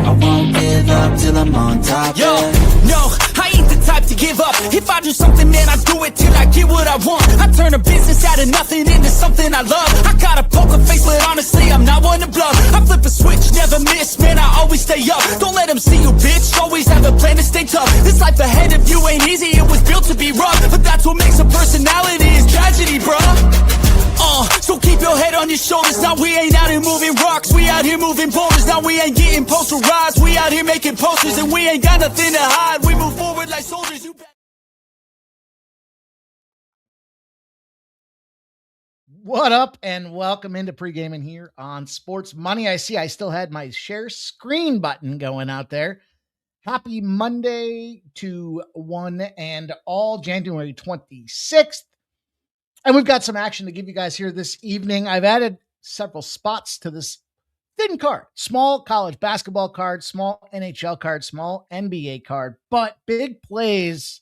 I won't give up till I'm on top. Yo, no, I ain't the type to give up. If I do something, man, I do it till I get what I want. I turn a business out of nothing into something I love. I got a poker face, but honestly, I'm not one to bluff. I flip a switch, never miss, man, I always stay up. Don't let them see you, bitch, always have a plan to stay tough. This life ahead of you ain't easy, it was built to be rough. But that's what makes a personality, is tragedy, bruh. So keep your head on your shoulders. Now we ain't out here moving rocks, we out here moving boulders. Now we ain't getting posterized, we out here making posters. And we ain't got nothing to hide, we move forward like soldiers. What up, and welcome into Pregaming here on Sports Money. I see I still had my share screen button going out there. Happy Monday to one and all, January 26th. And we've got some action to give you guys here this evening. I've added several spots to this thin card. Small college basketball card, small NHL card, small NBA card, but big plays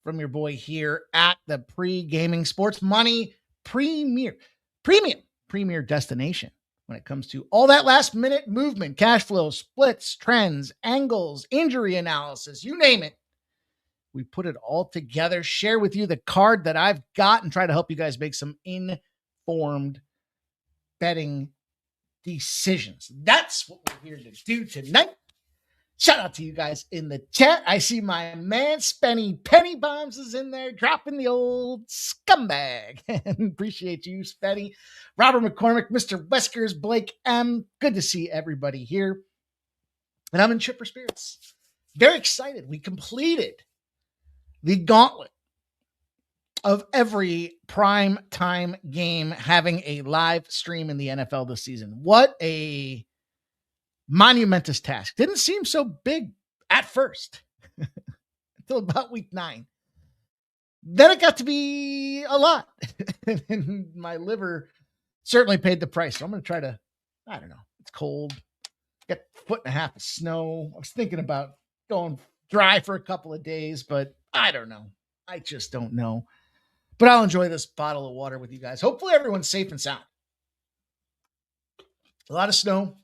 from your boy here at the Pregaming Sports Money premium destination when it comes to all that last minute movement, cash flow, splits, trends, angles, injury analysis, you name it. We put it all together, share with you the card that I've got, and try to help you guys make some informed betting decisions. That's what we're here to do tonight. Shout out to you guys in the chat. I see my man Spenny Penny Bombs is in there dropping the old scumbag. Appreciate you, Spenny. Robert McCormick, Mr. Weskers, Blake M. Good to see everybody here. And I'm in chipper spirits. Very excited. We completed the gauntlet of every prime time game having a live stream in the NFL this season. What a monumentous task. Didn't seem so big at first until about week 9. Then it got to be a lot. And my liver certainly paid the price. So I'm going to try to, I don't know. It's cold. Got a foot and a half of snow. I was thinking about going dry for a couple of days, but I don't know. I just don't know. But I'll enjoy this bottle of water with you guys. Hopefully everyone's safe and sound. A lot of snow.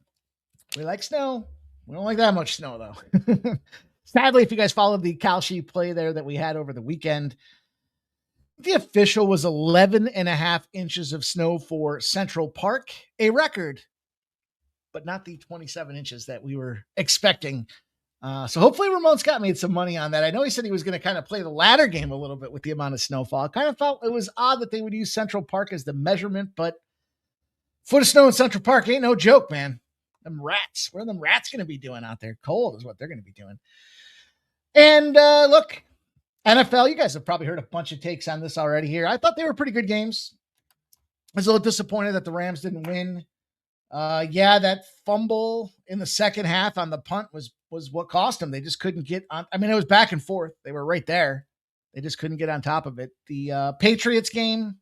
We like snow. We don't like that much snow, though. Sadly, if you guys followed the Kalshi play there that we had over the weekend, the official was 11 and a half inches of snow for Central Park, a record, but not the 27 inches that we were expecting. So hopefully Ramon Scott made some money on that. I know he said he was going to kind of play the ladder game a little bit with the amount of snowfall. I kind of felt it was odd that they would use Central Park as the measurement, but foot of snow in Central Park ain't no joke, man. Them rats. What are them rats going to be doing out there? Cold is what they're going to be doing. And look, NFL, you guys have probably heard a bunch of takes on this already here. I thought they were pretty good games. I was a little disappointed that the Rams didn't win. That fumble in the second half on the punt was what cost them. They just couldn't get on. I mean, it was back and forth. They were right there. They just couldn't get on top of it. The Patriots game.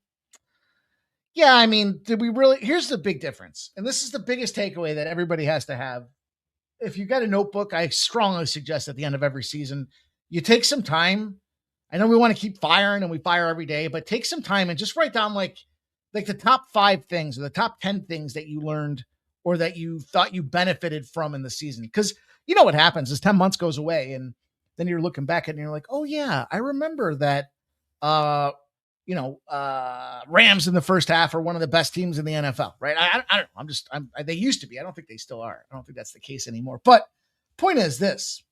Yeah, I mean, here's the big difference. And this is the biggest takeaway that everybody has to have. If you got a notebook, I strongly suggest at the end of every season, you take some time. I know we want to keep firing and we fire every day, but take some time and just write down like the top 5 things or the top 10 things that you learned or that you thought you benefited from in the season. Because you know what happens is 10 months goes away and then you're looking back and you're like, oh yeah, I remember that, Rams in the first half are one of the best teams in the NFL, right? I don't know. They used to be. I don't think they still are. I don't think that's the case anymore. But point is this,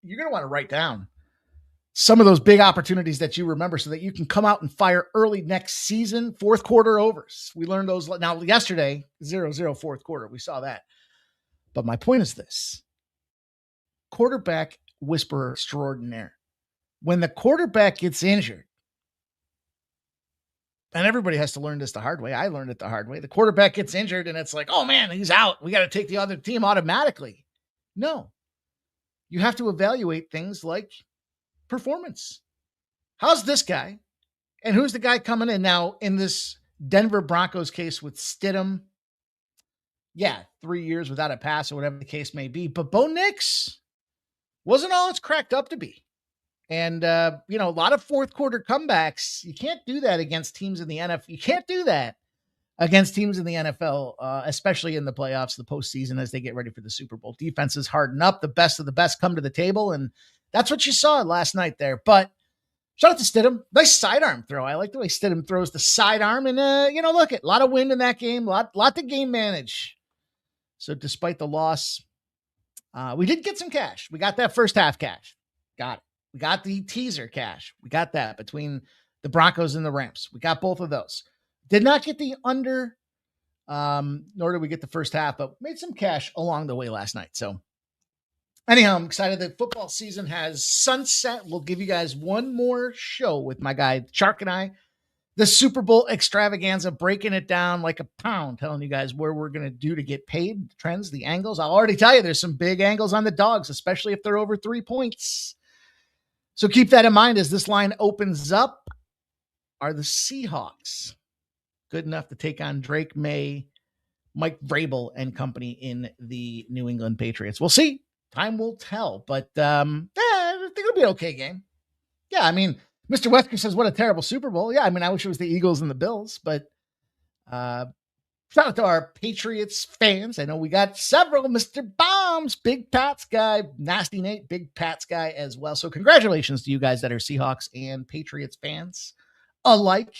you're going to want to write down some of those big opportunities that you remember so that you can come out and fire early next season, fourth quarter overs. We learned those now yesterday, 0-0 fourth quarter. We saw that. But my point is this, quarterback whisperer extraordinaire. When the quarterback gets injured, and everybody has to learn this the hard way. I learned it the hard way. The quarterback gets injured and it's like, oh man, he's out. We got to take the other team automatically. No, you have to evaluate things like performance. How's this guy? And who's the guy coming in now in this Denver Broncos case with Stidham? Yeah, 3 years without a pass or whatever the case may be. But Bo Nix wasn't all it's cracked up to be. And, a lot of fourth quarter comebacks. You can't do that against teams in the NFL. You can't do that against teams in the NFL, especially in the playoffs, the postseason, as they get ready for the Super Bowl. Defenses harden up. The best of the best come to the table, and that's what you saw last night there. But shout out to Stidham. Nice sidearm throw. I like the way Stidham throws the sidearm. And, look, a lot of wind in that game. Lot to game manage. So despite the loss, we did get some cash. We got that first half cash. Got it. We got the teaser cash. We got that between the Broncos and the Rams. We got both of those. Did not get the under, nor did we get the first half, but made some cash along the way last night. So anyhow, I'm excited that football season has sunset. We'll give you guys one more show with my guy, Shark and I, the Super Bowl extravaganza, breaking it down like a pound, telling you guys where we're going to do to get paid, the trends, the angles. I'll already tell you there's some big angles on the dogs, especially if they're over 3 points. So keep that in mind as this line opens up. Are the Seahawks good enough to take on Drake May, Mike Vrabel, and company in the New England Patriots? We'll see. Time will tell. But I think it'll be an okay game. Yeah, I mean, Mr. Wesker says, what a terrible Super Bowl. Yeah, I mean, I wish it was the Eagles and the Bills. But shout out to our Patriots fans. I know we got several. Mr. Bombs, Big Pats guy, Nasty Nate, Big Pats guy as well. So congratulations to you guys that are Seahawks and Patriots fans alike.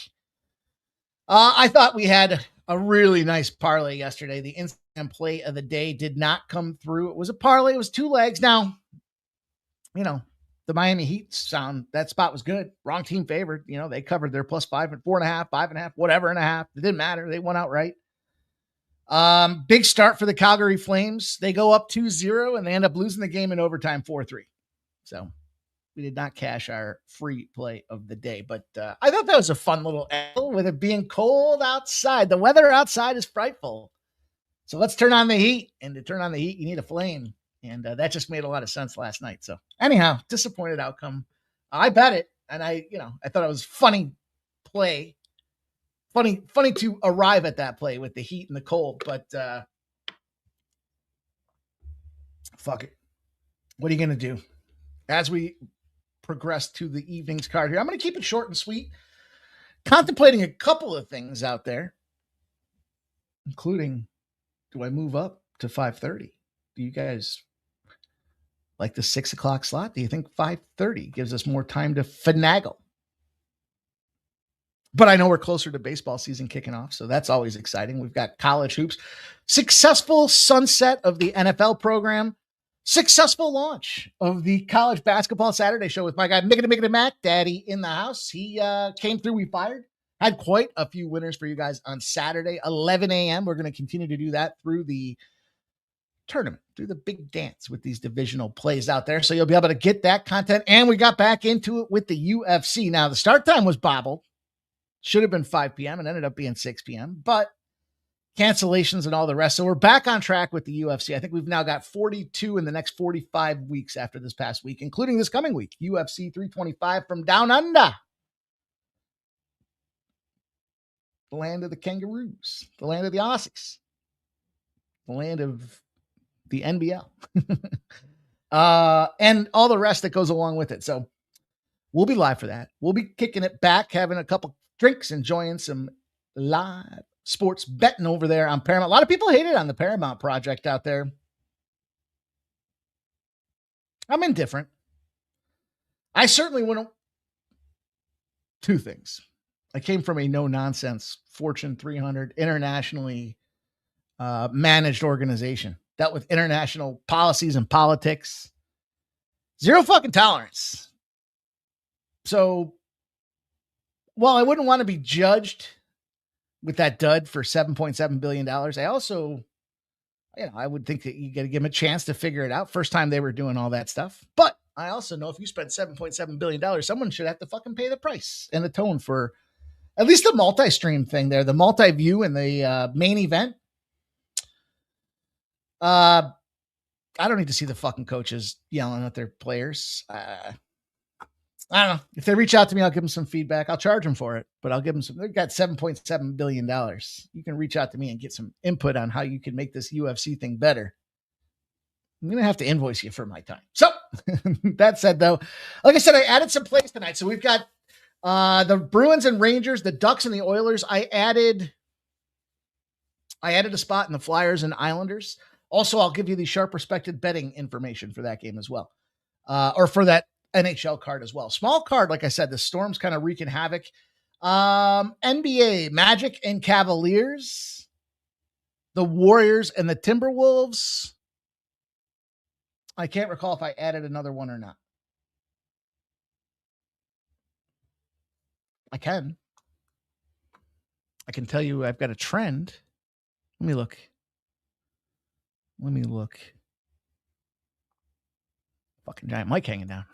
I thought we had a really nice parlay yesterday. The instant play of the day did not come through. It was a parlay. It was 2 legs. Now, the Miami Heat that spot was good. Wrong team favored. They covered their +5 and 4.5, 5.5, whatever and a half. It didn't matter. They won outright. Big start for the Calgary Flames. They go up 2-0 and they end up losing the game in overtime 4-3. So we did not cash our free play of the day, but I thought that was a fun little angle with it being cold outside. The weather outside is frightful. So let's turn on the heat. And to turn on the heat, you need a flame. And that just made a lot of sense last night. So anyhow, disappointed outcome. I bet it. And I thought it was funny play. Funny to arrive at that play with the heat and the cold, but fuck it. What are you going to do? As we progress to the evening's card here, I'm going to keep it short and sweet. Contemplating a couple of things out there, including, do I move up to 5:30? Do you guys like the 6 o'clock slot? Do you think 5:30 gives us more time to finagle? But I know we're closer to baseball season kicking off, so that's always exciting. We've got college hoops, successful sunset of the NFL program, successful launch of the college basketball Saturday show with my guy, Mickey Mac, Daddy in the house. He came through, we fired, had quite a few winners for you guys on Saturday, 11 a.m. We're going to continue to do that through the tournament, through the big dance with these divisional plays out there. So you'll be able to get that content. And we got back into it with the UFC. Now, the start time was bobbled. Should have been 5 p.m. and ended up being 6 p.m. But cancellations and all the rest. So we're back on track with the UFC. I think we've now got 42 in the next 45 weeks after this past week, including this coming week. UFC 325 from down under. The land of the kangaroos. The land of the Aussies. The land of the NBL. And all the rest that goes along with it. So we'll be live for that. We'll be kicking it back, having a couple drinks, enjoying some live sports betting over there on Paramount. A lot of people hated on the Paramount project out there. I'm indifferent. I certainly wouldn't. 2 things. I came from a no-nonsense Fortune 300 internationally managed organization. Dealt with international policies and politics. Zero fucking tolerance. So while I wouldn't want to be judged with that dud for $7.7 billion, I also, I would think that you got to give them a chance to figure it out. First time they were doing all that stuff. But I also know if you spend $7.7 billion, someone should have to fucking pay the price and the tone for at least the multi-stream thing there, the multi-view and the main event. I don't need to see the fucking coaches yelling at their players. I don't know. If they reach out to me, I'll give them some feedback. I'll charge them for it, but I'll give them some. They've got $7.7 billion. You can reach out to me and get some input on how you can make this UFC thing better. I'm going to have to invoice you for my time. So that said, though, like I said, I added some plays tonight. So we've got the Bruins and Rangers, the Ducks and the Oilers. I added I added a spot in the Flyers and Islanders. Also, I'll give you the sharp respected betting information for that game as well. Or for that NHL card as well. Small card, like I said, the Storm's kind of wreaking havoc. NBA, Magic and Cavaliers. The Warriors and the Timberwolves. I can't recall if I added another one or not. I can tell you I've got a trend. Let me look. Fucking giant mic hanging down.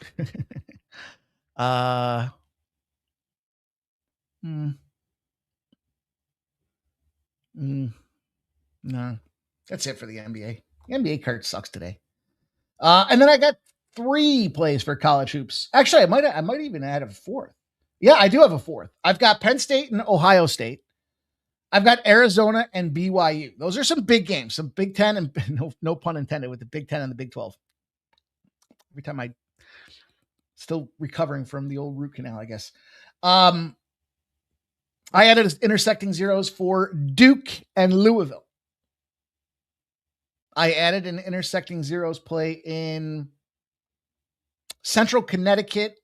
No, that's it for the NBA. The NBA card sucks today. And then I got 3 plays for college hoops. Actually, I might even add a 4th. Yeah, I do have a 4th. I've got Penn State and Ohio State. I've got Arizona and BYU. Those are some big games, some Big Ten, and no pun intended with the Big Ten and the Big 12. Every time I still recovering from the old root canal, I guess. I added intersecting zeros for Duke and Louisville. I added an intersecting zeros play in Central Connecticut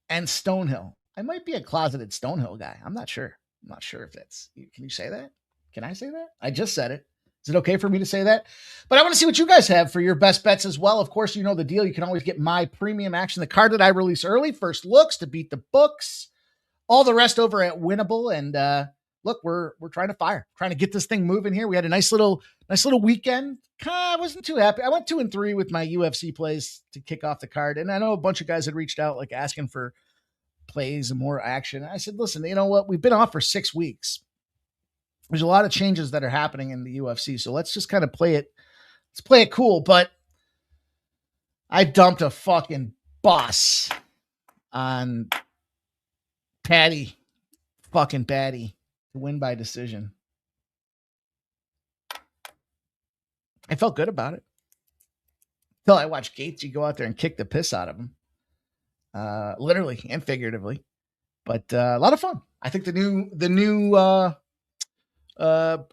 and Stonehill. I might be a closeted Stonehill guy. I'm not sure. I'm not sure if that's, can you say that? Can I say that? I just said it. Is it okay for me to say that? But I want to see what you guys have for your best bets as well. Of course, you know the deal. You can always get my premium action, the card that I release early, first looks to beat the books, all the rest over at Winnable. And look, we're trying to get this thing moving here. We had a nice little weekend. I wasn't too happy. I went 2-3 with my UFC plays to kick off the card. And I know a bunch of guys had reached out, like asking for plays and more action. I said, listen, you know what? We've been off for 6 weeks. There's a lot of changes that are happening in the UFC. So let's just kind of play it. Let's play it cool. But I dumped a fucking boss on fucking Patty to win by decision. I felt good about it until I watched Gaethje go out there and kick the piss out of him, literally and figuratively. But a lot of fun. I think the new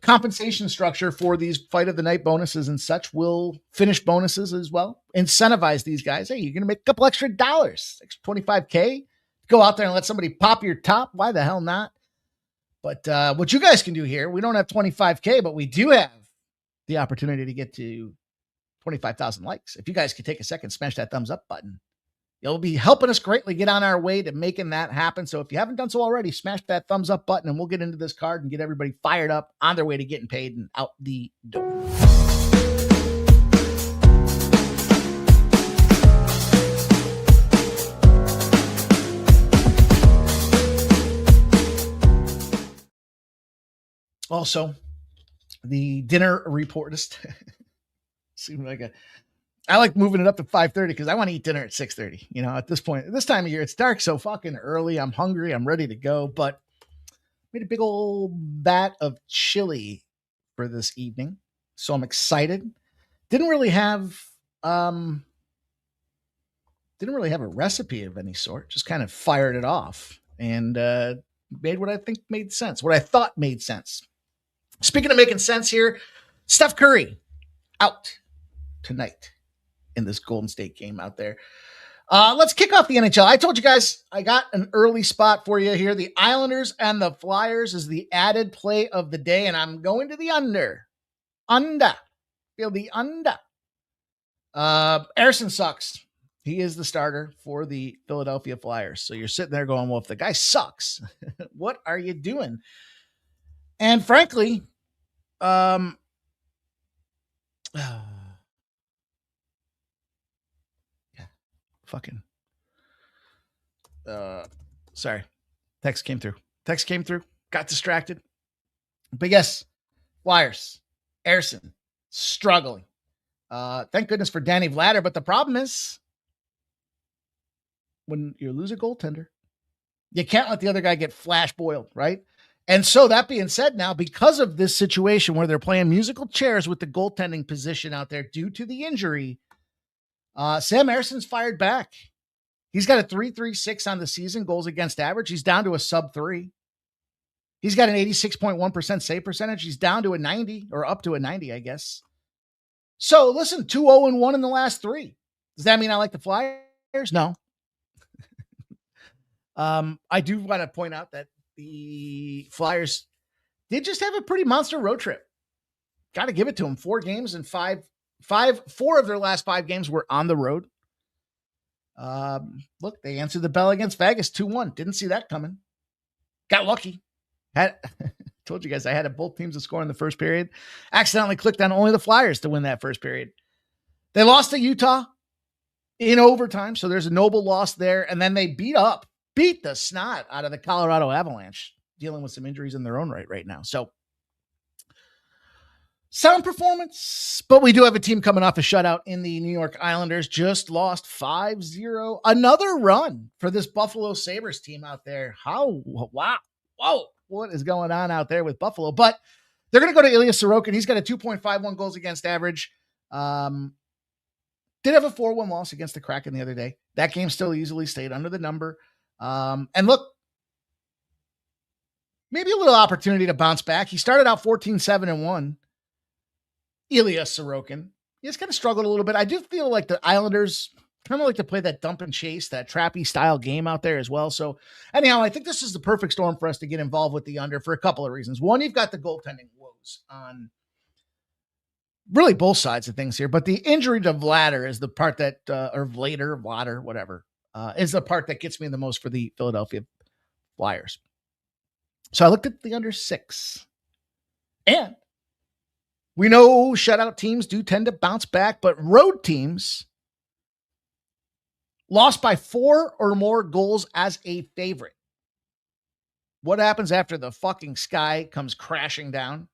compensation structure for these fight of the night bonuses and such will finish bonuses as well. Incentivize these guys. Hey, you're going to make a couple extra dollars, $25K. Go out there and let somebody pop your top. Why the hell not? But what you guys can do here, we don't have 25K, but we do have the opportunity to get to 25,000 likes. If you guys could take a second, smash that thumbs up button. You'll be helping us greatly get on our way to making that happen. So if you haven't done so already, smash that thumbs up button and we'll get into this card and get everybody fired up on their way to getting paid and out the door. Also, the dinner reportist seemed like I like moving it up to 5:30 because I want to eat dinner at 6:30. You know, at this point, this time of year, it's dark so fucking early. I'm hungry. I'm ready to go. But made a big old vat of chili for this evening, so I'm excited. Didn't really have a recipe of any sort. Just kind of fired it off and made what I think made sense. What I thought made sense. Speaking of making sense here, Steph Curry out tonight in this Golden State game out there. Let's kick off the NHL. I told you guys I got an early spot for you here. The Islanders and the Flyers is the added play of the day, and I'm going to the under. Feel the under. Ersson sucks. He is the starter for the Philadelphia Flyers. So you're sitting there going, well, if the guy sucks, what are you doing? And frankly, sorry. Text came through. Got distracted. But yes, Flyers, Ersson, struggling. Thank goodness for Danny Vladar. But the problem is when you lose a goaltender, you can't let the other guy get flash boiled, right? And so that being said, now because of this situation where they're playing musical chairs with the goaltending position out there due to the injury, Sam Ersson's fired back. He's got a .336 on the season, goals against average. He's down to a sub-3. He's got an 86.1% save percentage. He's down to a 90 or up to a 90, I guess. So listen, 2-0-1 in the last 3. Does that mean I like the Flyers? No. I do want to point out that the Flyers did just have a pretty monster road trip. Got to give it to them. 4 games and 4 of their last 5 games were on the road. Look, they answered the bell against Vegas 2-1. Didn't see that coming. Got lucky. Told you guys I had both teams to score in the first period. Accidentally clicked on only the Flyers to win that first period. They lost to Utah in overtime, so there's a noble loss there. And then they beat the snot out of the Colorado Avalanche, dealing with some injuries in their own right now. So sound performance, but we do have a team coming off a shutout in the New York Islanders. Just lost 5-0. Another run for this Buffalo Sabres team out there. Wow. Whoa. What is going on out there with Buffalo? But they're going to go to Ilya Sorokin. He's got a 2.51 goals against average. Did have a 4-1 loss against the Kraken the other day. That game still easily stayed under the number. And look, maybe a little opportunity to bounce back. He started out 14-7-1. Ilya Sorokin. He's kind of struggled a little bit. I do feel like the Islanders kind of like to play that dump and chase, that trappy style game out there as well. So anyhow, I think this is the perfect storm for us to get involved with the under for a couple of reasons. One, you've got the goaltending woes on really both sides of things here, but the injury to Vladar is the part that, or Vladar, whatever, is the part that gets me the most for the Philadelphia Flyers. So I looked at the under 6, and we know shutout teams do tend to bounce back, but road teams lost by 4 or more goals as a favorite. What happens after the fucking sky comes crashing down?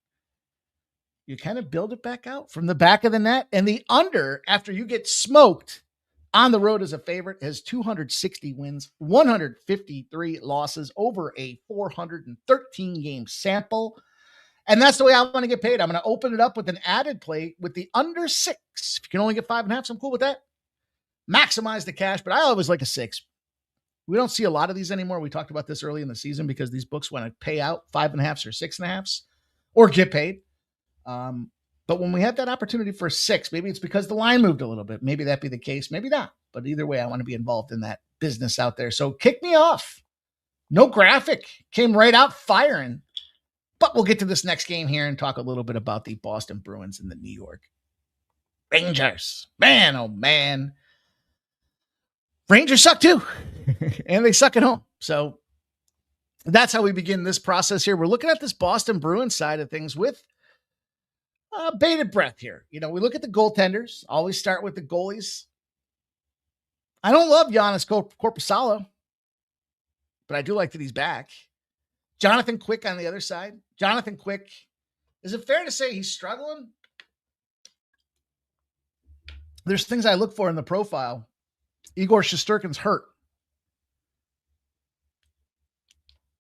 You kind of build it back out from the back of the net, and the under, after you get smoked on the road as a favorite, has 260 wins, 153 losses over a 413 game sample. And that's the way I want to get paid. I'm going to open it up with an added play with the under 6. If you can only get 5.5, so I'm cool with that. Maximize the cash, but I always like a 6. We don't see a lot of these anymore. We talked about this early in the season because these books want to pay out 5.5s or 6.5s or get paid. But when we have that opportunity for a 6, maybe it's because the line moved a little bit. Maybe that be the case. Maybe not. But either way, I want to be involved in that business out there. So kick me off. No graphic. Came right out firing. But we'll get to this next game here and talk a little bit about the Boston Bruins and the New York Rangers. Man, oh man. Rangers suck too. And they suck at home. So that's how we begin this process here. We're looking at this Boston Bruins side of things with bated breath here. You know, we look at the goaltenders. Always start with the goalies. I don't love Giannis Korpisalo, but I do like that he's back. Jonathan Quick on the other side. Jonathan Quick, is it fair to say he's struggling? There's things I look for in the profile. Igor Shesterkin's hurt.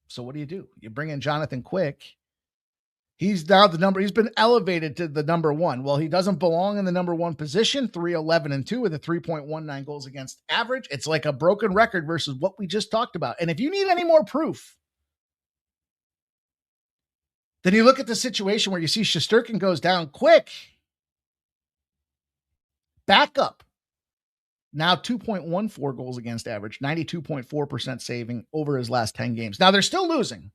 So what do? You bring in Jonathan Quick. He's now he's been elevated to the number 1. Well, he doesn't belong in the number 1 position, 3-11-2 with a 3.19 goals against average. It's like a broken record versus what we just talked about. And if you need any more proof, then you look at the situation where you see Shesterkin goes down quick. Back up. Now 2.14 goals against average, 92.4% saving over his last 10 games. Now they're still losing.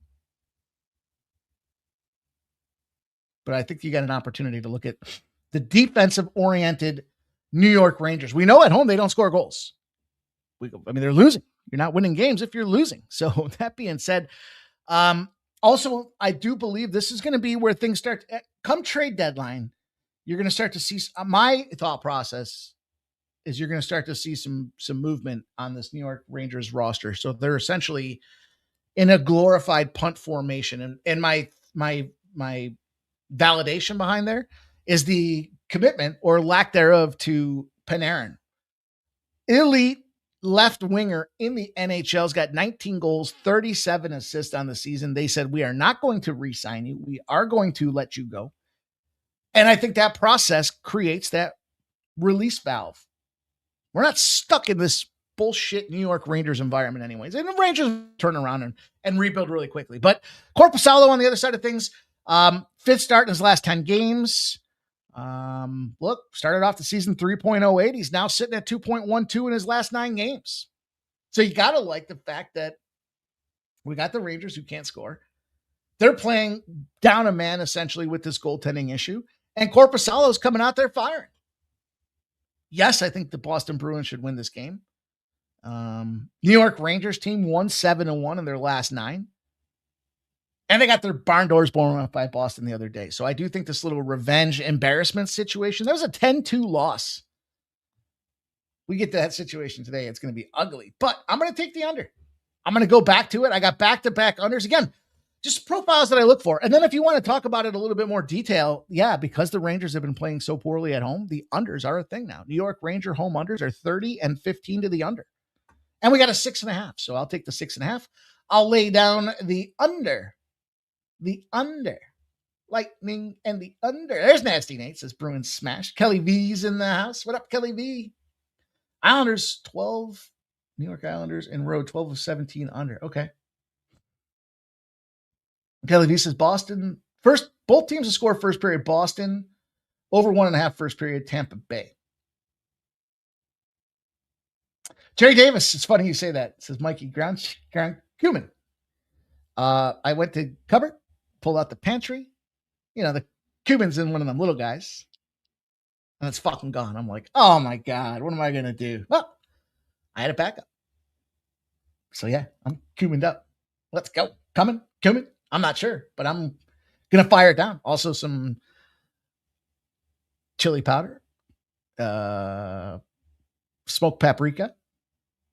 But I think you got an opportunity to look at the defensive-oriented New York Rangers. We know at home they don't score goals. They're losing. You're not winning games if you're losing. So that being said, also, I do believe this is going to be where things start. Come trade deadline, you're going to start to see, my thought process is you're going to start to see some movement on this New York Rangers roster. So they're essentially in a glorified punt formation. And my validation behind there is the commitment or lack thereof to Panarin. Elite left winger in the NHL's got 19 goals, 37 assists on the season. They said, we are not going to re-sign you. We are going to let you go. And I think that process creates that release valve. We're not stuck in this bullshit New York Rangers environment anyways. And the Rangers turn around and rebuild really quickly. But Korpisalo on the other side of things, fifth start in his last 10 games. Look, started off the season 3.08. He's now sitting at 2.12 in his last 9 games. So you got to like the fact that we got the Rangers who can't score. They're playing down a man essentially with this goaltending issue. And Korpisalo's coming out there firing. Yes, I think the Boston Bruins should win this game. New York Rangers team won 7-1 in their last 9. And they got their barn doors blown up by Boston the other day. So I do think this little revenge embarrassment situation, that was a 10-2 loss. We get to that situation today. It's going to be ugly. But I'm going to take the under. I'm going to go back to it. I got back-to-back unders. Again, just profiles that I look for. And then if you want to talk about it a little bit more detail, yeah, because the Rangers have been playing so poorly at home, the unders are a thing now. New York Ranger home unders are 30 and 15 to the under. And we got a 6.5. So I'll take the 6.5. I'll lay down the under. The under. Lightning and the under. There's Nasty Nate, says Bruins smash. Kelly V's in the house. What up, Kelly V? Islanders 12. New York Islanders in row 12 of 17 under. Okay. Kelly V says Boston. First, both teams to score first period. Boston over 1.5 first period. Tampa Bay. Jerry Davis. It's funny you say that. It says Mikey Ground Cumin. I went to cupboard, pulled out the pantry. You know, the cumin's in one of them little guys. And it's fucking gone. I'm like, oh my God, what am I going to do? Well, I had a backup. So yeah, I'm cumined up. Let's go. Cumin. I'm not sure, but I'm going to fire it down. Also some chili powder, smoked paprika,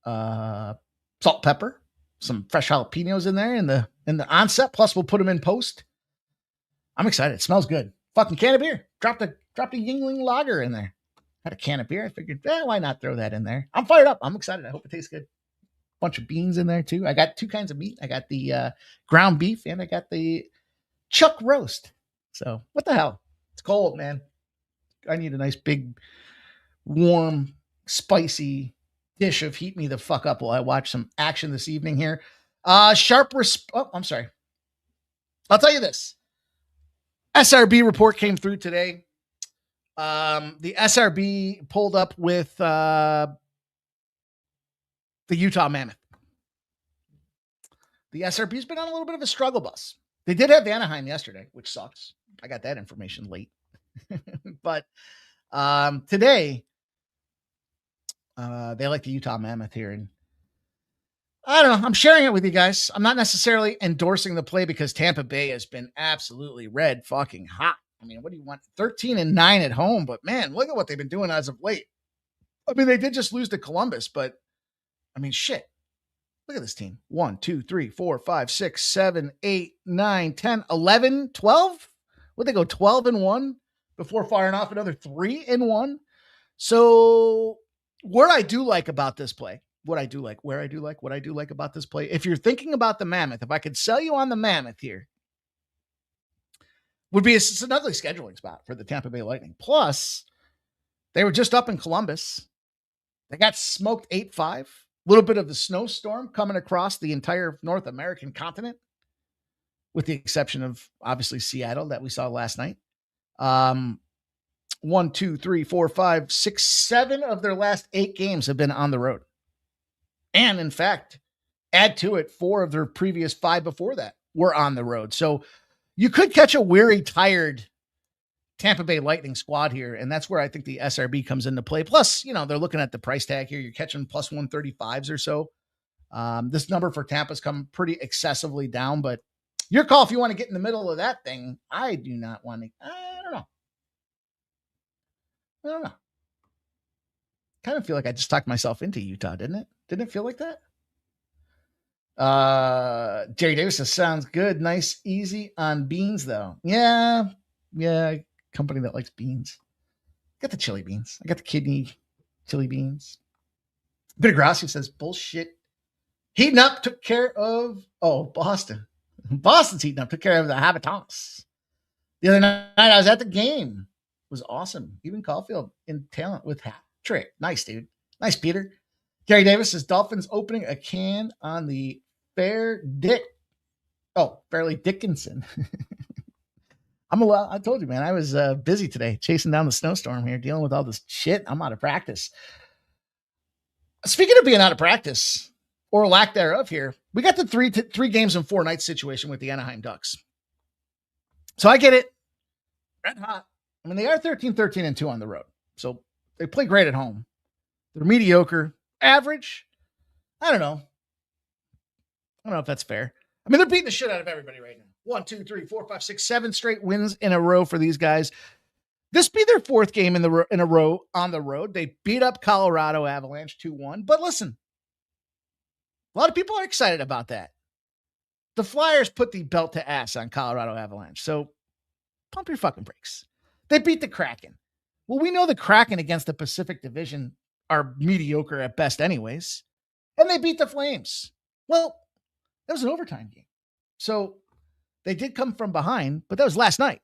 salt, pepper, some fresh jalapenos in there in the onset. Plus we'll put them in post. I'm excited. It smells good. Fucking can of beer. Dropped a Yingling lager in there. Had a can of beer. I figured, why not throw that in there? I'm fired up. I'm excited. I hope it tastes good. Bunch of beans in there too. I got 2 kinds of meat. I got the ground beef and I got the chuck roast. So what the hell? It's cold, man. I need a nice big, warm, spicy dish of heat me the fuck up while I watch some action this evening here. I'm sorry. I'll tell you this. SRB report came through today. The SRB pulled up with the Utah Mammoth. The SRB's been on a little bit of a struggle bus. They did have Anaheim yesterday, which sucks. I got that information late. But today, they like the Utah Mammoth here. And I don't know. I'm sharing it with you guys. I'm not necessarily endorsing the play because Tampa Bay has been absolutely red fucking hot. I mean, what do you want? 13-9 at home. But man, look at what they've been doing as of late. I mean, they did just lose to Columbus, but I mean, shit. Look at this team. 1, 2, 3, 4, 5, 6, 7, 8, 9, 10, 11, 12. Would they go 12-1 before firing off another 3-1? So what I do like about this play, about this play, if you're thinking about the Mammoth, if I could sell you on the Mammoth here, would be it's an ugly scheduling spot for the Tampa Bay Lightning. Plus, they were just up in Columbus. They got smoked 8-5. A little bit of the snowstorm coming across the entire North American continent, with the exception of obviously Seattle that we saw last night. 1, 2, 3, 4, 5, 6, 7 of their last 8 games have been on the road. And in fact, add to it 4 of their previous 5 before that were on the road. So you could catch a weary, tired Tampa Bay Lightning squad here. And that's where I think the SRB comes into play. Plus, they're looking at the price tag here. You're catching plus 135s or so. This number for Tampa's come pretty excessively down, but your call if you want to get in the middle of that thing. I do not want to. I don't know. Kind of feel like I just talked myself into Utah, didn't it? Didn't it feel like that? Jerry Davis says, sounds good. Nice, easy on beans, though. Yeah. Company that likes beans. Got the chili beans. I got the kidney chili beans. Bittergrassi says, bullshit. Heating up, took care of, Boston. Boston's heating up, took care of the Habitants. The other night, I was at the game. It was awesome. Even Caulfield in talent with hat trick. Nice, dude. Nice, Peter. Gary Davis says Dolphins opening a can on the Fairleigh Dickinson. I told you, man, I was busy today chasing down the snowstorm here, dealing with all this shit. I'm out of practice. Speaking of being out of practice or lack thereof here, we got the three games and 4 nights situation with the Anaheim Ducks. So I get it. Red hot. I mean, they are 13-13-2 on the road. So they play great at home. They're mediocre, average. I don't know if that's fair. I mean, they're beating the shit out of everybody right now. 1, 2, 3, 4, 5, 6, 7 straight wins in a row for these guys. This be their 4th game in a row on the road. They beat up Colorado Avalanche 2-1. But listen, a lot of people are excited about that. The Flyers put the belt to ass on Colorado Avalanche. So pump your fucking brakes. They beat the Kraken. Well, we know the Kraken against the Pacific Division are mediocre at best anyways. And they beat the Flames. Well, that was an overtime game. So they did come from behind, but that was last night.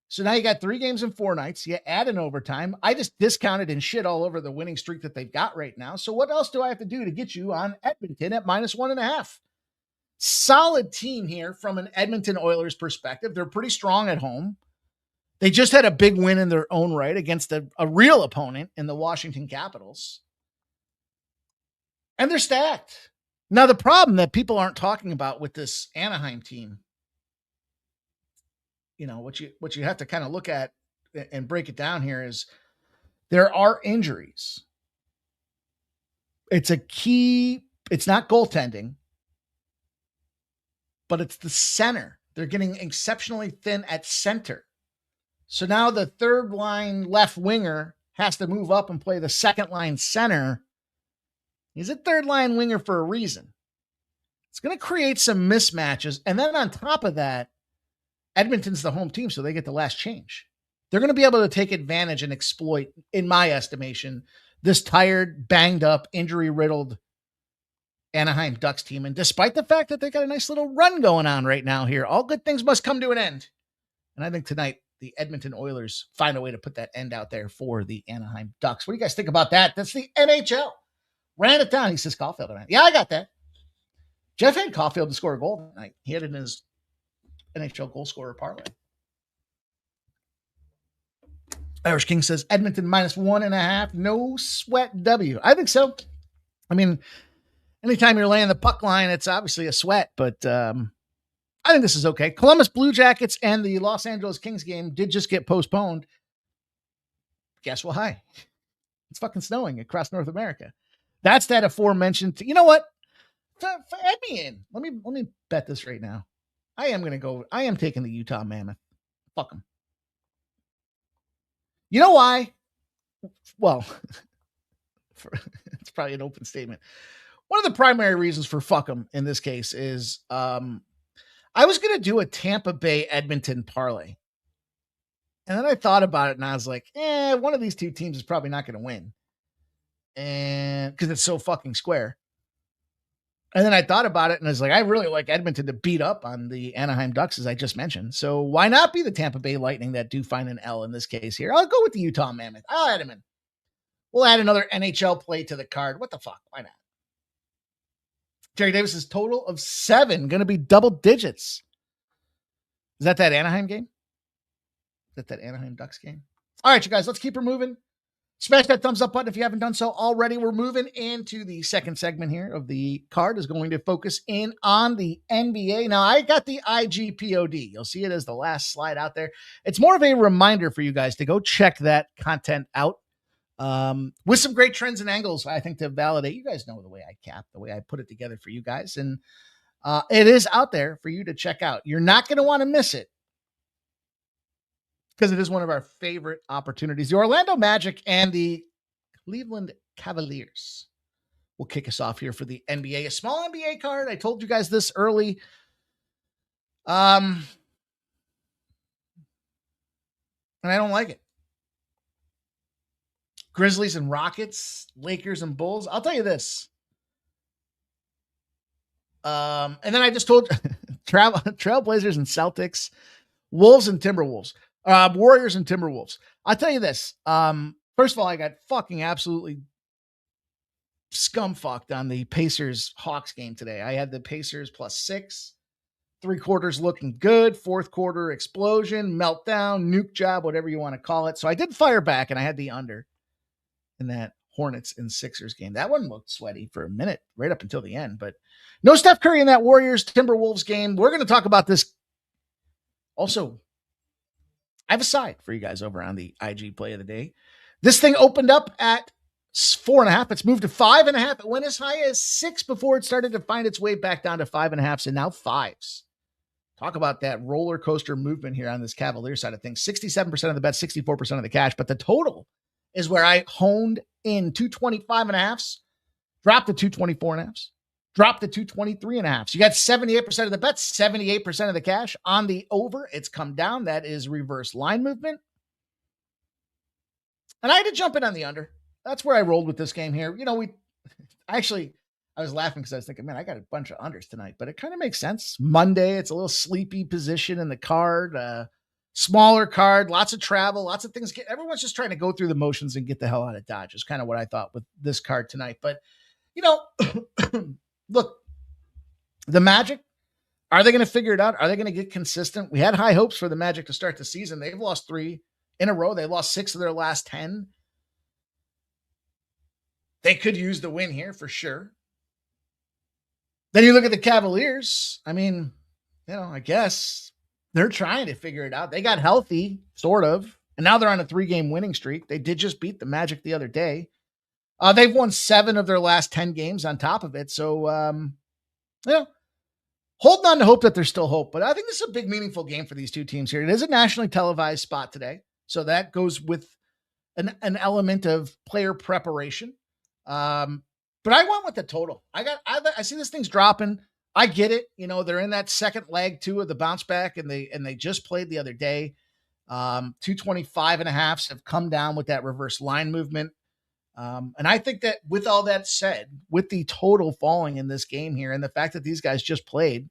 So now you got 3 games and 4 nights. You add an overtime. I just discounted and shit all over the winning streak that they've got right now. So what else do I have to do to get you on Edmonton at -1.5? Solid team here from an Edmonton Oilers perspective. They're pretty strong at home. They just had a big win in their own right against a real opponent in the Washington Capitals. And they're stacked. Now, the problem that people aren't talking about with this Anaheim team, what you have to kind of look at and break it down here is there are injuries. It's not goaltending, but it's the center. They're getting exceptionally thin at center. So now the third line left winger has to move up and play the second line center. He's a third line winger for a reason. It's going to create some mismatches. And then on top of that, Edmonton's the home team, so they get the last change. They're going to be able to take advantage and exploit, in my estimation, this tired, banged up, injury-riddled Anaheim Ducks team. And despite the fact that they got a nice little run going on right now here, all good things must come to an end. And I think tonight, the Edmonton Oilers find a way to put that end out there for the Anaheim Ducks. What do you guys think about that? That's the NHL. Ran it down. He says Caulfield. Yeah, I got that. Jeff had Caulfield to score a goal tonight. He had it in his NHL goal scorer parlay. Irish King says Edmonton -1.5. No sweat W. I think so. I mean, anytime you're laying the puck line, it's obviously a sweat, but I think this is okay. Columbus Blue Jackets and the Los Angeles Kings game did just get postponed. Guess why? It's fucking snowing across North America. That's that aforementioned. You know what? Add me in. Let me bet this right now. I am taking the Utah Mammoth. Fuck them. You know why? Well, it's probably an open statement. One of the primary reasons for fuck them in this case is I was going to do a Tampa Bay Edmonton parlay. And then I thought about it and I was like, one of these two teams is probably not going to win. And because it's so fucking square. And then I thought about it and I was like, I really like Edmonton to beat up on the Anaheim Ducks, as I just mentioned. So why not be the Tampa Bay Lightning that do find an L in this case here? I'll go with the Utah Mammoth. I'll add him in. We'll add another NHL play to the card. What the fuck? Why not? Jerry Davis's total of 7, going to be double digits. Is that Anaheim game? Is that Anaheim Ducks game? All right, you guys, let's keep her moving. Smash that thumbs up button if you haven't done so already. We're moving into the second segment here of the card is going to focus in on the NBA. Now, I got the IGPOD. You'll see it as the last slide out there. It's more of a reminder for you guys to go check that content out with some great trends and angles, I think, to validate. You guys know the way I cap, the way I put it together for you guys. And it is out there for you to check out. You're not going to want to miss it, because it is one of our favorite opportunities. The Orlando Magic and the Cleveland Cavaliers will kick us off here for the NBA. A small NBA card. I told you guys this early. And I don't like it. Grizzlies and Rockets, Lakers and Bulls. I'll tell you this. And then I just told Trailblazers and Celtics, Wolves and Timberwolves. Warriors and Timberwolves. I'll tell you this. First of all, I got fucking absolutely scumfucked on the Pacers-Hawks game today. I had the Pacers +6. 3 quarters looking good. 4th quarter explosion, meltdown, nuke job, whatever you want to call it. So I did fire back, and I had the under in that Hornets and Sixers game. That one looked sweaty for a minute, right up until the end. But no Steph Curry in that Warriors-Timberwolves game. We're going to talk about this. Also, I have a side for you guys over on the IG play of the day. This thing opened up at 4.5. It's moved to 5.5. It went as high as 6 before it started to find its way back down to 5.5. And now 5s. Talk about that roller coaster movement here on this Cavalier side of things. 67% of the bet, 64% of the cash. But the total is where I honed in 225.5s, dropped to 224.5s, dropped to 223.5. So you got 78% of the bet, 78% of the cash on the over. It's come down. That is reverse line movement. And I had to jump in on the under. That's where I rolled with this game here. You know, I was laughing because I was thinking, man, I got a bunch of unders tonight, but it kind of makes sense. Monday, it's a little sleepy position in the card, smaller card, lots of travel, lots of things. Everyone's just trying to go through the motions and get the hell out of Dodge is kind of what I thought with this card tonight. But, you know, look, the Magic, are they going to figure it out? Are they going to get consistent? We had high hopes for the Magic to start the season. They've lost 3 in a row. They lost 6 of their last 10. They could use the win here for sure. Then you look at the Cavaliers. I mean, you know, I guess they're trying to figure it out. They got healthy, sort of, and now they're on a 3-game winning streak. They did just beat the Magic the other day. They've won 7 of their last 10 games on top of it. So, you know, holding on to hope that there's still hope. But I think this is a big, meaningful game for these two teams here. It is a nationally televised spot today. So that goes with an element of player preparation. But I went with the total. I see this thing's dropping. I get it. You know, they're in that second leg too of the bounce back, and they just played the other day. 225.5s have come down with that reverse line movement. And I think that with all that said, with the total falling in this game here and the fact that these guys just played,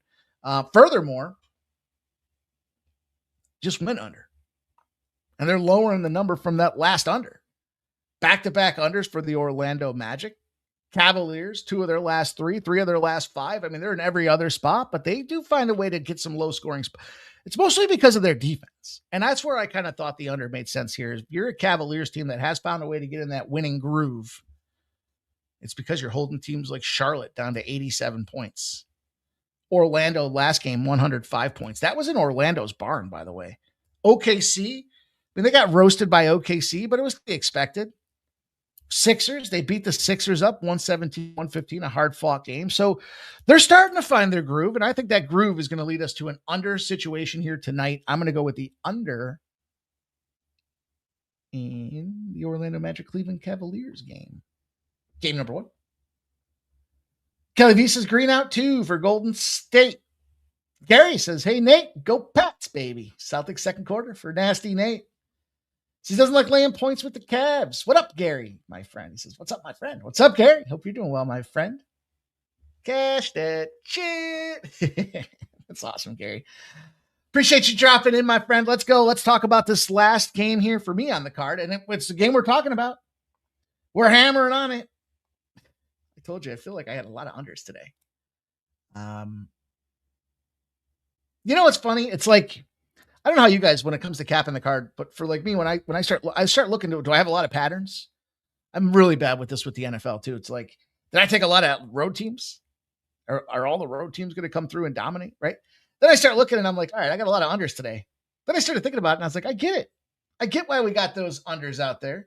furthermore, just went under. And they're lowering the number from that last under. Back-to-back unders for the Orlando Magic. Cavaliers, 2 of their last 3 of their last 5. I mean, they're in every other spot, but they do find a way to get some low-scoring spots. It's mostly because of their defense. And that's where I kind of thought the under made sense here. If you're a Cavaliers team that has found a way to get in that winning groove, it's because you're holding teams like Charlotte down to 87 points. Orlando last game, 105 points. That was in Orlando's barn, by the way. OKC, I mean, they got roasted by OKC, but it was to be expected. Sixers, they beat the Sixers up 117-115, a hard-fought game. So they're starting to find their groove, and I think that groove is going to lead us to an under situation here tonight. I'm going to go with the under in the Orlando Magic Cleveland Cavaliers game. Game number 1. Kelly V says green out 2 for Golden State. Gary says, hey, Nate, go Pats, baby. Celtics second quarter for Nasty Nate. He doesn't like laying points with the Cavs. What up, Gary, my friend? He says, what's up, my friend? What's up, Gary? Hope you're doing well, my friend. Cash that shit. That's awesome, Gary. Appreciate you dropping in, my friend. Let's go. Let's talk about this last game here for me on the card. And it's the game we're talking about. We're hammering on it. I told you, I feel like I had a lot of unders today. You know what's funny? It's like, I don't know how you guys, when it comes to capping the card, but for like me, when I start looking to, do I have a lot of patterns? I'm really bad with this with the NFL too. It's like, did I take a lot of road teams? Are all the road teams going to come through and dominate? Right. Then I start looking and I'm like, all right, I got a lot of unders today. Then I started thinking about it and I was like, I get it. I get why we got those unders out there.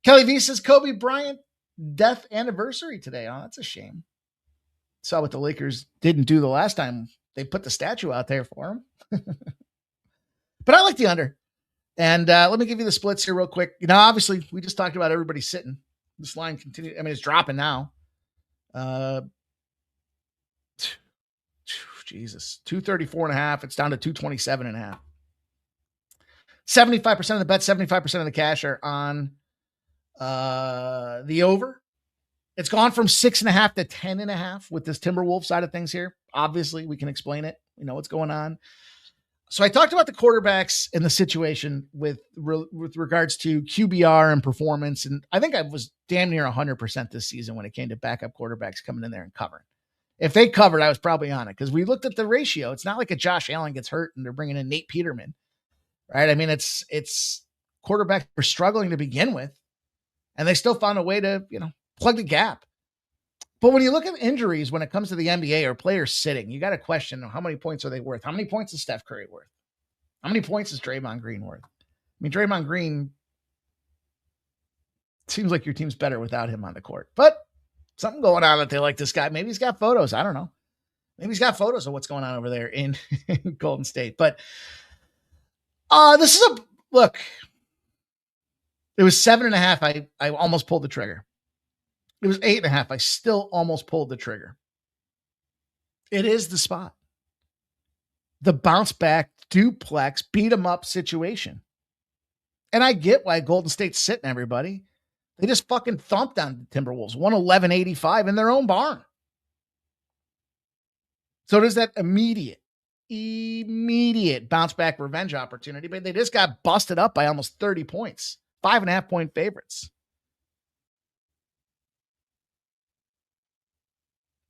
Kelly V says Kobe Bryant death anniversary today. Oh, that's a shame. Saw what the Lakers didn't do the last time they put the statue out there for him. But I like the under. And let me give you the splits here real quick. You know, obviously, we just talked about everybody sitting. This line continues. I mean, it's dropping now. Jesus. 234.5. It's down to 227.5. 75% of the bet, 75% of the cash are on the over. It's gone from 6.5 to 10.5 with this Timberwolves side of things here. Obviously, we can explain it. We know what's going on. So I talked about the quarterbacks in the situation with regards to QBR and performance. And I think I was damn near 100% this season when it came to backup quarterbacks coming in there and covering. If they covered, I was probably on it because we looked at the ratio. It's not like a Josh Allen gets hurt and they're bringing in Nate Peterman, right? I mean, it's quarterbacks were struggling to begin with, and they still found a way to, plug the gap. But when you look at injuries, when it comes to the NBA or players sitting, you got to question how many points are they worth? How many points is Steph Curry worth? How many points is Draymond Green worth? I mean, Draymond Green seems like your team's better without him on the court, but something going on that they like this guy. Maybe he's got photos. I don't know. Maybe he's got photos of what's going on over there in Golden State. But this is look. It was 7.5. I almost pulled the trigger. It was 8.5. I still almost pulled the trigger. It is the spot. The bounce back, duplex, beat 'em up situation. And I get why Golden State's sitting everybody. They just fucking thumped on the Timberwolves, 111-85 in their own barn. So there's that immediate bounce back revenge opportunity, but they just got busted up by almost 30 points, 5.5 point favorites.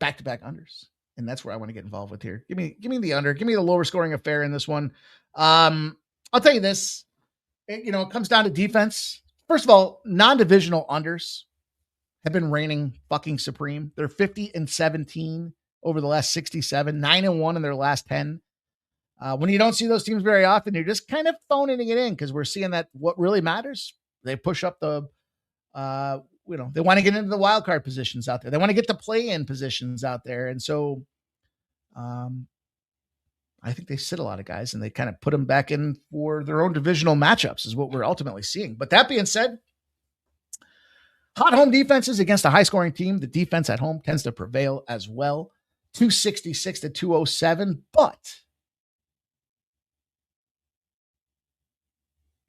Back-to-back unders. And that's where I want to get involved with here. Give me the under. Give me the lower scoring affair in this one. I'll tell you this. It comes down to defense. First of all, non-divisional unders have been reigning fucking supreme. They're 50-17 over the last 67, 9-1 in their last 10. When you don't see those teams very often, you're just kind of phoning it in because we're seeing that what really matters, they push up the they want to get into the wild card positions out there. They want to get the play-in positions out there. And so I think they sit a lot of guys and they kind of put them back in for their own divisional matchups is what we're ultimately seeing. But that being said, hot home defenses against a high-scoring team, the defense at home tends to prevail as well. 266-207, but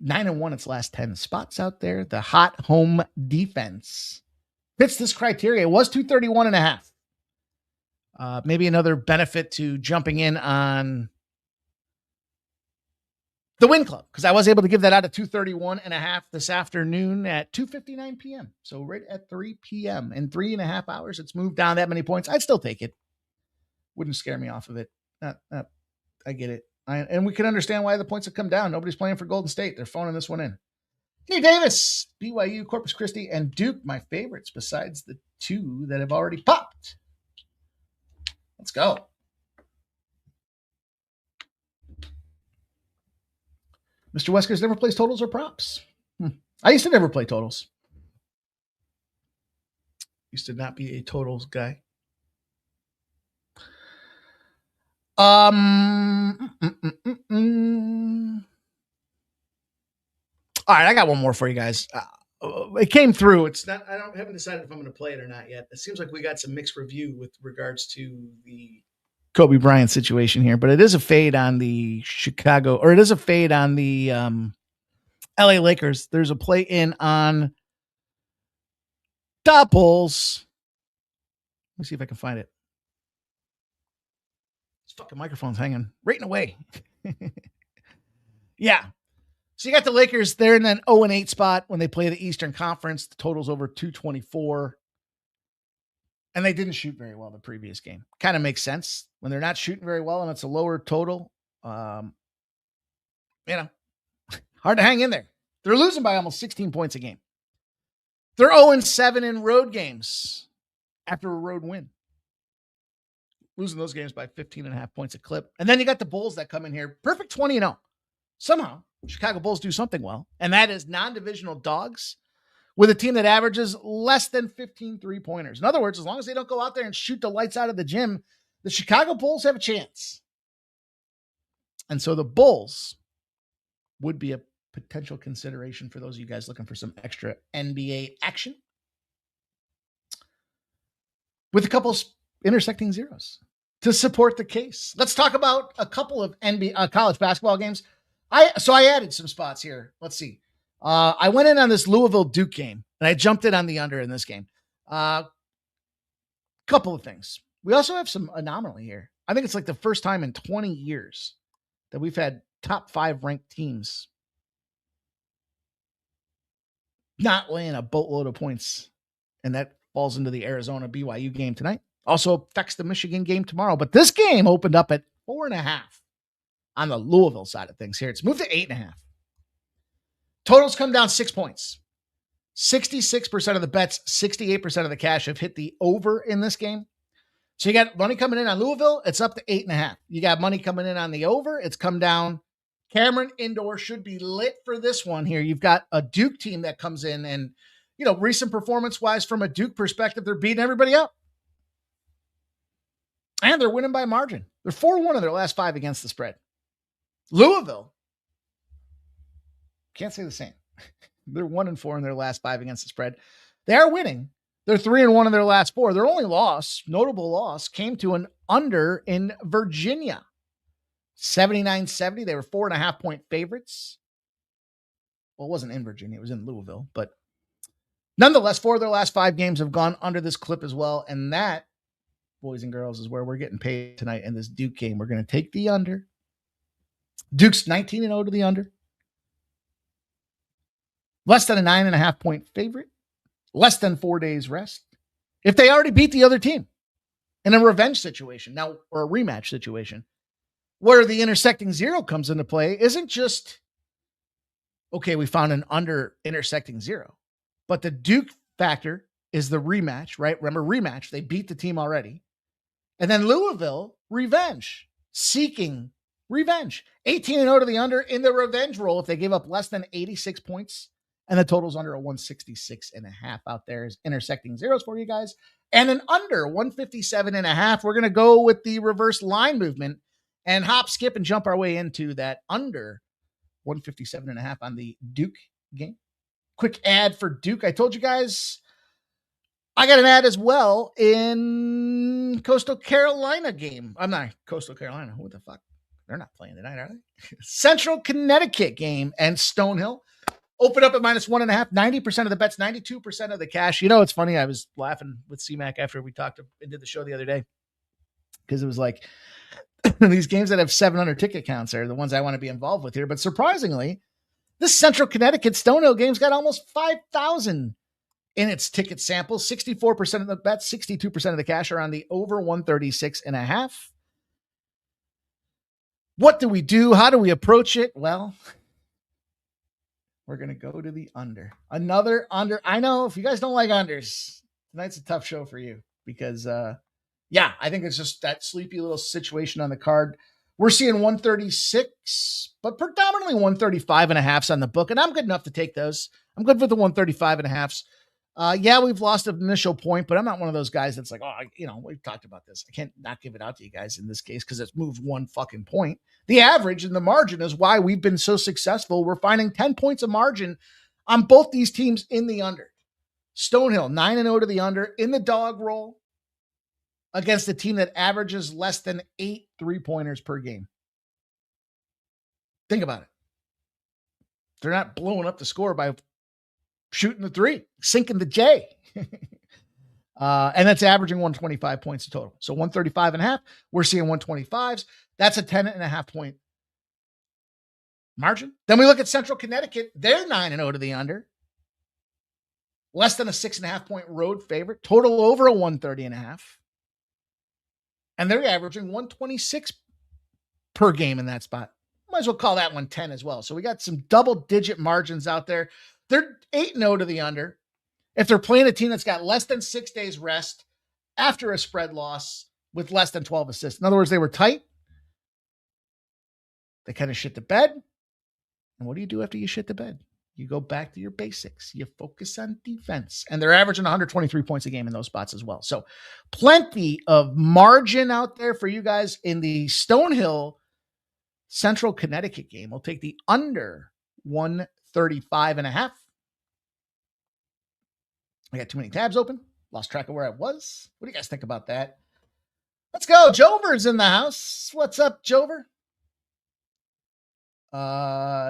9-1 its last 10 spots out there. The hot home defense fits this criteria. It was 231.5. Maybe another benefit to jumping in on the Win Club, because I was able to give that out at 231.5 this afternoon at 2:59 p.m. So right at 3 p.m. In 3.5 hours, it's moved down that many points. I'd still take it. Wouldn't scare me off of it. I get it. And we can understand why the points have come down. Nobody's playing for Golden State. They're phoning this one in. Hey, Davis, BYU, Corpus Christi, and Duke, my favorites, besides the two that have already popped. Let's go. Mr. Wesker's never plays totals or props. I used to never play totals. Used to not be a totals guy. All right, I got one more for you guys. It came through. It's not. Haven't decided if I'm going to play it or not yet. It seems like we got some mixed review with regards to the Kobe Bryant situation here, but it is a fade on the Chicago, or it is a fade on the LA Lakers. There's a play in on the Bulls. Let me see if I can find it. This fucking microphone's hanging, rating away. Yeah. So you got the Lakers. They're in that 0-8 spot when they play the Eastern Conference. The total's over 224. And they didn't shoot very well the previous game. Kind of makes sense when they're not shooting very well and it's a lower total. Hard to hang in there. They're losing by almost 16 points a game. They're 0-7 in road games after a road win. Losing those games by 15.5 points a clip. And then you got the Bulls that come in here. Perfect 20-0. Somehow, Chicago Bulls do something well. And that is non-divisional dogs with a team that averages less than 15 3-pointers. In other words, as long as they don't go out there and shoot the lights out of the gym, the Chicago Bulls have a chance. And so the Bulls would be a potential consideration for those of you guys looking for some extra NBA action. With a couple intersecting zeros to support the case. Let's talk about a couple of NBA college basketball games. I added some spots here. Let's see. I went in on this Louisville Duke game and I jumped in on the under in this game. Couple of things. We also have some anomaly here. I think it's like the first time in 20 years that we've had top 5 ranked teams not laying a boatload of points, and that falls into the Arizona BYU game tonight. Also affects the Michigan game tomorrow, but this game opened up at 4.5 on the Louisville side of things here. It's moved to 8.5. Totals come down 6 points. 66% of the bets, 68% of the cash have hit the over in this game. So you got money coming in on Louisville, it's up to 8.5. You got money coming in on the over, it's come down. Cameron Indoor should be lit for this one here. You've got a Duke team that comes in and, recent performance-wise from a Duke perspective, they're beating everybody up. And they're winning by margin. They're 4-1 in their last 5 against the spread. Louisville, can't say the same. They're 1-4 in their last 5 against the spread. They are winning. They're 3-1 in their last 4. Their only notable loss, came to an under in Virginia. 79-70. They were 4.5-point favorites. Well, it wasn't in Virginia. It was in Louisville. But nonetheless, 4 of their last 5 games have gone under this clip as well. And that, boys and girls, is where we're getting paid tonight in this Duke game. We're going to take the under. Duke's 19-0 to the under. Less than a 9.5-point favorite. Less than 4 days rest. If they already beat the other team in a revenge situation now, or a rematch situation, where the intersecting 0 comes into play, isn't just, okay, we found an under intersecting 0, but the Duke factor is the rematch, right? Remember, rematch, they beat the team already. And then Louisville, revenge, seeking revenge. 18-0 to the under in the revenge roll if they give up less than 86 points. And the total's under a 166.5 out there is intersecting zeros for you guys. And an under 157.5. We're going to go with the reverse line movement and hop, skip, and jump our way into that under 157.5 on the Duke game. Quick ad for Duke. I told you guys I got an ad as well in Coastal Carolina game. I'm not Coastal Carolina. Who the fuck? They're not playing tonight, are they? Central Connecticut game and Stonehill. Open up at -1.5, 90% of the bets, 92% of the cash. It's funny. I was laughing with C-Mac after we talked and did the show the other day, because it was like these games that have 700 ticket counts are the ones I want to be involved with here. But surprisingly, this Central Connecticut Stonehill game's got almost 5,000 in its ticket sample. 64% of the bets, 62% of the cash are on the over 136.5. What do we do? How do we approach it? Well, we're going to go to the under. Another under. I know if you guys don't like unders, tonight's a tough show for you because, I think it's just that sleepy little situation on the card. We're seeing 136, but predominantly 135.5s on the book, and I'm good enough to take those. I'm good with the 135.5s. We've lost an initial point, but I'm not one of those guys that's like, we've talked about this. I can't not give it out to you guys in this case because it's moved 1 fucking point. The average and the margin is why we've been so successful. We're finding 10 points of margin on both these teams in the under. Stonehill, 9-0 to the under in the dog roll against a team that averages less than 8 3-pointers per game. Think about it. They're not blowing up the score by shooting the 3, sinking the J. And that's averaging 125 points total. So 135.5, we're seeing 125s. That's a 10.5 point margin. Then we look at Central Connecticut. They're 9-0 to the under. Less than a 6.5 point road favorite. Total over a 130.5. And they're averaging 126 per game in that spot. Might as well call that one 10 as well. So we got some double-digit margins out there. They're 8-0 to the under. If they're playing a team that's got less than 6 days rest after a spread loss with less than 12 assists. In other words, they were tight. They kind of shit the bed. And what do you do after you shit the bed? You go back to your basics. You focus on defense. And they're averaging 123 points a game in those spots as well. So plenty of margin out there for you guys in the Stonehill Central Connecticut game. We'll take the under 135.5. I got too many tabs open. Lost track of where I was. What do you guys think about that? Let's go. Jover's in the house. What's up, Jover?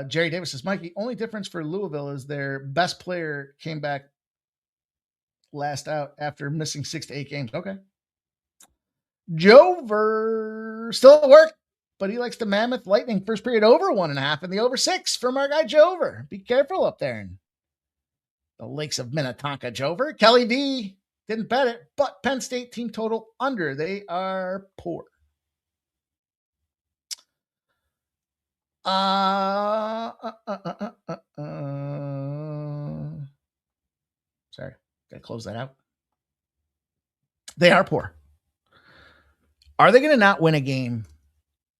Jerry Davis says, Mikey, only difference for Louisville is their best player came back last out after missing 6 to 8 games. Okay. Jover still at work. but he likes the Mammoth Lightning first period over 1.5 and the over 6 from our guy Jover. Be careful up there in the lakes of Minnetonka, Jover. Kelly V didn't bet it, but Penn State team total under. They are poor. Sorry, gotta close that out. They are poor. Are they going to not win a game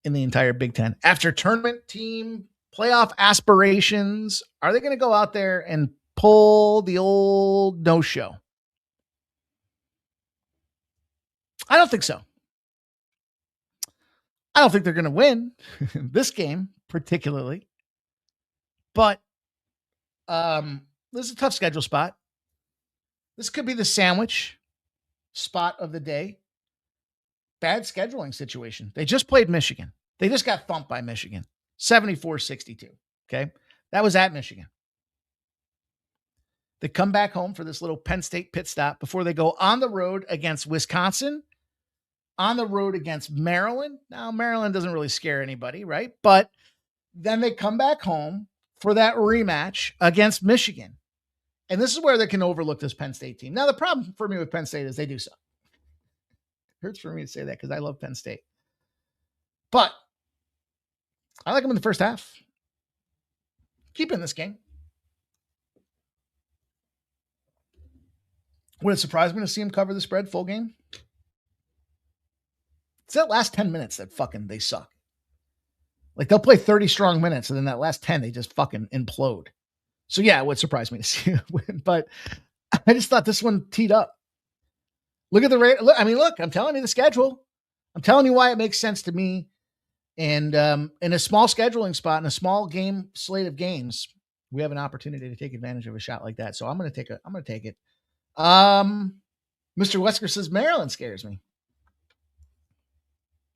in the entire Big Ten after tournament team playoff aspirations? Are they going to go out there and pull the old no-show? I don't think so. I don't think they're going to win this game particularly, but this is a tough schedule spot. This could be the sandwich spot of the day. Bad scheduling situation. They just played Michigan. They just got thumped by Michigan, 74-62. Okay. That was at Michigan. They come back home for this little Penn State pit stop before they go on the road against Wisconsin, on the road against Maryland. Now, Maryland doesn't really scare anybody, right? But then they come back home for that rematch against Michigan. And this is where they can overlook this Penn State team. Now, the problem for me with Penn State is they do suck. Hurts for me to say that because I love Penn State. But I like them in the first half. Keep in this game. Would it surprise me to see them cover the spread full game? It's that last 10 minutes that fucking they suck. Like they'll play 30 strong minutes and then that last 10, they just fucking implode. So yeah, it would surprise me to see them win. But I just thought this one teed up. Look at the rate. Look, I mean, look, I'm telling you the schedule. I'm telling you why it makes sense to me. And in a small scheduling spot, in a small game slate of games, we have an opportunity to take advantage of a shot like that. So I'm going to take it. Mr. Wesker says Maryland scares me.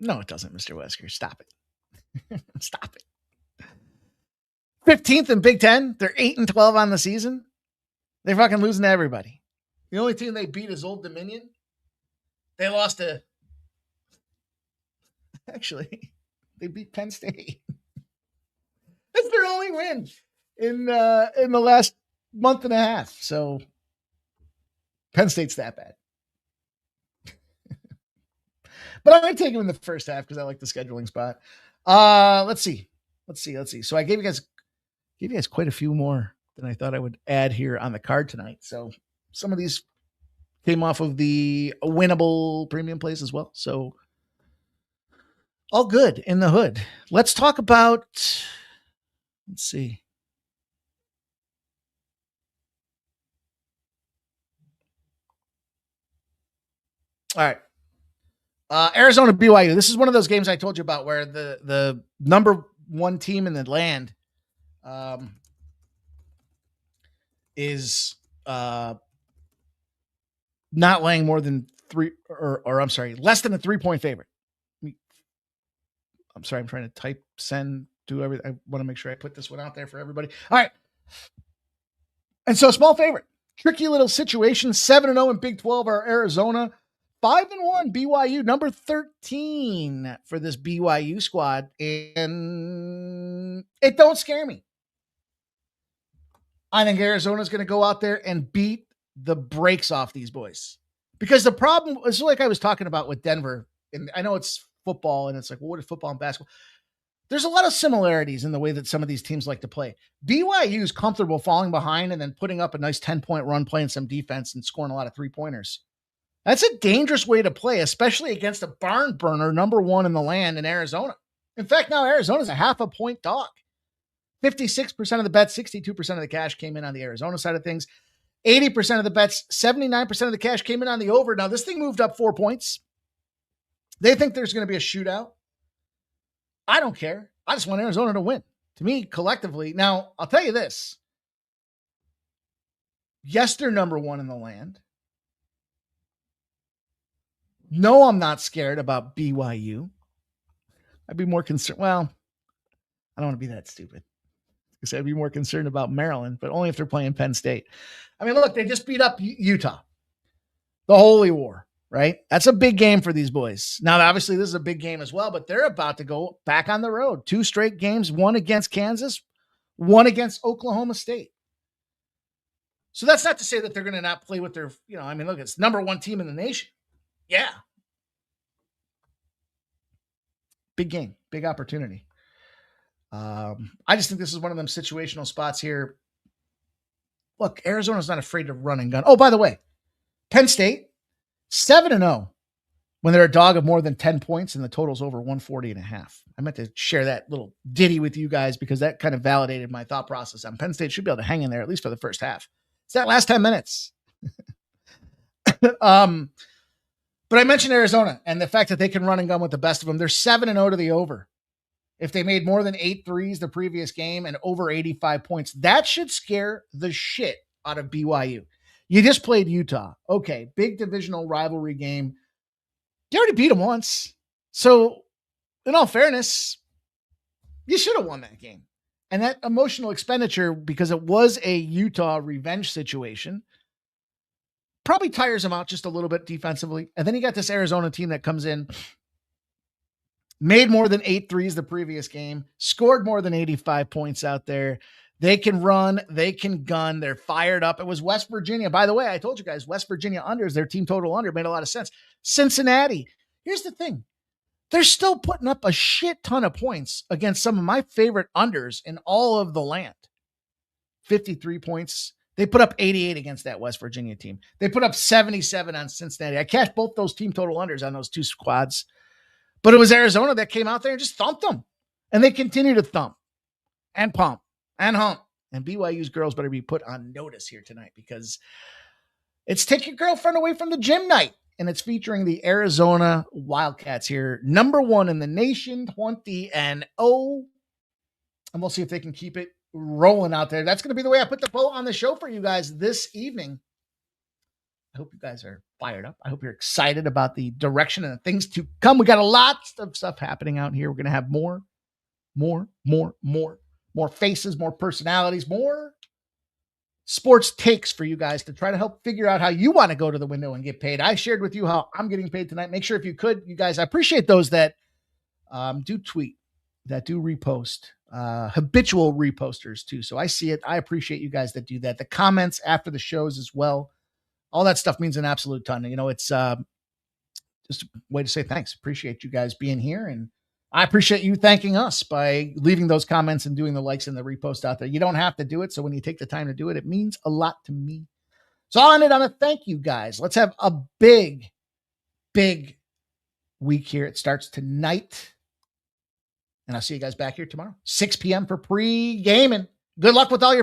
No, it doesn't, Mr. Wesker. Stop it. Stop it. 15th in Big Ten. They're 8-12 on the season. They're fucking losing to everybody. The only team they beat is Old Dominion. They lost to. Actually, they beat Penn State. That's their only win in the last month and a half. So Penn State's that bad. But I'm going to take them in the first half because I like the scheduling spot. Let's see. So I gave you guys quite a few more than I thought I would add here on the card tonight. So some of these came off of the winnable premium plays as well. So all good in the hood. Let's talk about, let's see. All right. Arizona BYU. This is one of those games I told you about where the number one team in the land is not laying more than less than a 3-point favorite. I'm sorry, I'm trying to type, send, do everything. I want to make sure I put this one out there for everybody. All right. And so small favorite, tricky little situation, 7-0 in Big 12 are Arizona, 5-1 BYU, number 13 for this BYU squad. And it don't scare me. I think Arizona's going to go out there and beat the brakes off these boys. Because the problem is like I was talking about with Denver, and I know it's football and it's like, well, what is football and basketball? There's a lot of similarities in the way that some of these teams like to play. BYU is comfortable falling behind and then putting up a nice 10-point run, playing some defense and scoring a lot of 3-pointers. That's a dangerous way to play, especially against a barn burner, number one in the land in Arizona. In fact, now Arizona's a 0.5 point dog. 56% of the bets, 62% of the cash came in on the Arizona side of things. 80% of the bets, 79% of the cash came in on the over. Now, this thing moved up 4 points. They think there's going to be a shootout. I don't care. I just want Arizona to win. To me, collectively. Now, I'll tell you this. Yes, they're number one in the land. No, I'm not scared about BYU. I'd be more concerned. Well, I don't want to be that stupid. Because I'd be more concerned about Maryland, but only if they're playing Penn State. I mean, look, they just beat up Utah. The Holy War. right? That's a big game for these boys. Now, obviously, this is a big game as well, but they're about to go back on the road. 2 straight games, one against Kansas, one against Oklahoma State. So that's not to say that they're going to not play with their, look, it's number 1 team in the nation. Yeah. Big game, big opportunity. I just think this is one of them situational spots here. Look, Arizona's not afraid to run and gun. Oh, by the way, Penn State, 7-0 when they're a dog of more than 10 points and the total's over 140.5. I meant to share that little ditty with you guys because that kind of validated my thought process on Penn State should be able to hang in there at least for the first half. It's that last 10 minutes. But I mentioned Arizona and the fact that they can run and gun with the best of them. They're 7-0 to the over. If they made more than 8 threes the previous game and over 85 points, that should scare the shit out of BYU. You just played Utah. Okay, big divisional rivalry game. You already beat them once. So, in all fairness, you should have won that game. And that emotional expenditure, because it was a Utah revenge situation, probably tires them out just a little bit defensively. And then you got this Arizona team that comes in, made more than 8 threes the previous game, scored more than 85 points out there. They can run, they can gun, they're fired up. It was West Virginia. By the way, I told you guys, West Virginia under is their team total under. Made a lot of sense. Cincinnati. Here's the thing. They're still putting up a shit ton of points against some of my favorite unders in all of the land. 53 points. They put up 88 against that West Virginia team. They put up 77 on Cincinnati. I cashed both those team total unders on those 2 squads. But it was Arizona that came out there and just thumped them. And they continue to thump and pump and hump. And BYU's girls better be put on notice here tonight because it's Take Your Girlfriend Away from the Gym night. And it's featuring the Arizona Wildcats here. Number 1 in the nation, 20-0. And we'll see if they can keep it rolling out there. That's going to be the way I put the bow on the show for you guys this evening. I hope you guys are fired up. I hope you're excited about the direction and the things to come. We got a lot of stuff happening out here. We're going to have more faces, more personalities, more sports takes for you guys to try to help figure out how you want to go to the window and get paid. I shared with you how I'm getting paid tonight. Make sure if you could, you guys, I appreciate those that do tweet, that do repost, habitual reposters too. So I see it. I appreciate you guys that do that. The comments after the shows as well. All that stuff means an absolute ton. It's just a way to say thanks. Appreciate you guys being here. And I appreciate you thanking us by leaving those comments and doing the likes and the repost out there. You don't have to do it. So when you take the time to do it, it means a lot to me. So I'll end it on a thank you guys. Let's have a big week here. It starts tonight. And I'll see you guys back here tomorrow, 6 p.m. for pre-gaming. Good luck with all your